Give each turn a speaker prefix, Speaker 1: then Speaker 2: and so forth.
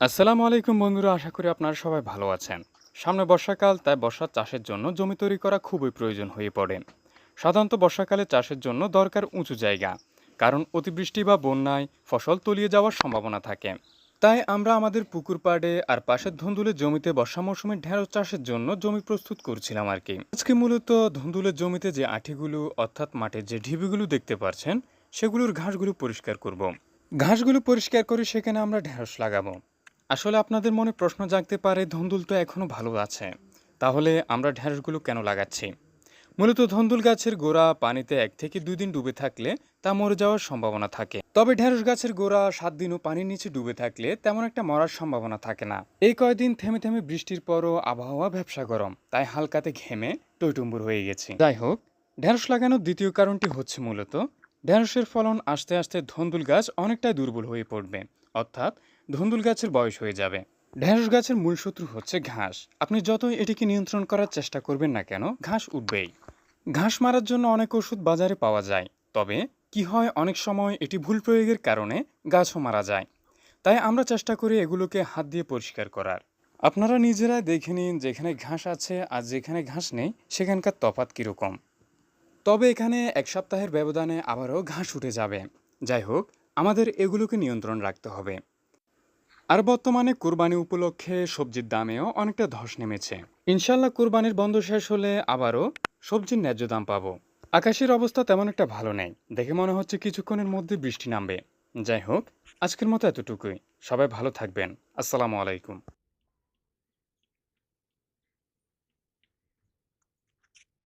Speaker 1: আসসালামু আলাইকুম বন্ধুরা, আশা করি আপনারা সবাই ভালো আছেন। সামনে বর্ষাকাল, তাই বর্ষার চাষের জন্য জমি তৈরি করা খুবই প্রয়োজন হয়ে পড়ে। সাধারণত বর্ষাকালে চাষের জন্য দরকার উঁচু জায়গা, কারণ অতিবৃষ্টি বা বন্যায় ফসল তলিয়ে যাওয়ার সম্ভাবনা থাকে। তাই আমরা আমাদের পুকুর পাড়ে আর পাশের ধুন্দুলের জমিতে বর্ষা মৌসুমে ঢেঁড়স চাষের জন্য জমি প্রস্তুত করছিলাম আর কি। আজকে মূলত ধুন্দুলের জমিতে যে আঠিগুলো অর্থাৎ মাটির যে ঢিবিগুলো দেখতে পাচ্ছেন, সেগুলোর ঘাসগুলো পরিষ্কার করব। ঘাসগুলো পরিষ্কার করে সেখানে আমরা ঢেঁড়স লাগাবো। আসলে আপনাদের মনে প্রশ্ন জাগতে পারে, ধুন্দুল তো এখনো ভালো আছে, তাহলে আমরা ঢেঁড়সগুলো কেন লাগাচ্ছি? মূলত ধুন্দুল গাছের গোড়া পানিতে 1 থেকে 2 দিন ডুবে থাকলে তা মরে যাওয়ার সম্ভাবনা থাকে। তবে ঢেঁড়স গাছের গোড়া 7 দিনও পানির নিচে ডুবে থাকলে তেমন একটা মরার সম্ভাবনা থাকে না। এই কয়দিন থেমে থেমে বৃষ্টির পরও আবহাওয়া ভ্যাপসা গরম, তাই হালকাতে ঘেমে টইটুম্বুর হয়ে গেছি। যাই হোক, ঢেঁড়স লাগানোর দ্বিতীয় কারণটি হচ্ছে মূলত ঢেঁড়সের ফলন আস্তে আস্তে ধুন্দুল গাছ অনেকটাই দুর্বল হয়ে পড়বে, অর্থাৎ ধুন্দুল গাছের বয়স হয়ে যাবে। ঢেঁড়স গাছের মূল শত্রু হচ্ছে ঘাস। আপনি যতই এটিকে নিয়ন্ত্রণ করার চেষ্টা করবেন না কেন, ঘাস উঠবেই। ঘাস মারার জন্য অনেক ওষুধ বাজারে পাওয়া যায়, তবে কি হয়, অনেক সময় এটি ভুল প্রয়োগের কারণে গাছও মারা যায়। তাই আমরা চেষ্টা করি এগুলোকে হাত দিয়ে পরিষ্কার করার। আপনারা নিজেরাই দেখে নিন, যেখানে ঘাস আছে আর যেখানে ঘাস নেই সেখানকার তফাৎ কীরকম। তবে এখানে 1 সপ্তাহের ব্যবধানে আবারও ঘাস উঠে যাবে। যাই হোক, আমাদের এগুলোকে নিয়ন্ত্রণ রাখতে হবে। আর বর্তমানে কোরবানি উপলক্ষে সবজির দামেও অনেকটা ধস নেমেছে। ইনশাল্লাহ কোরবানির বন্ধ শেষ হলে আবারও সবজির ন্যায্য দাম পাবো। আকাশের অবস্থা তেমন একটা ভালো নেই, দেখে মনে হচ্ছে কিছুক্ষণের মধ্যে বৃষ্টি নামবে। যাই হোক, আজকের মতো এতটুকুই। সবাই ভালো থাকবেন। আসসালামু আলাইকুম।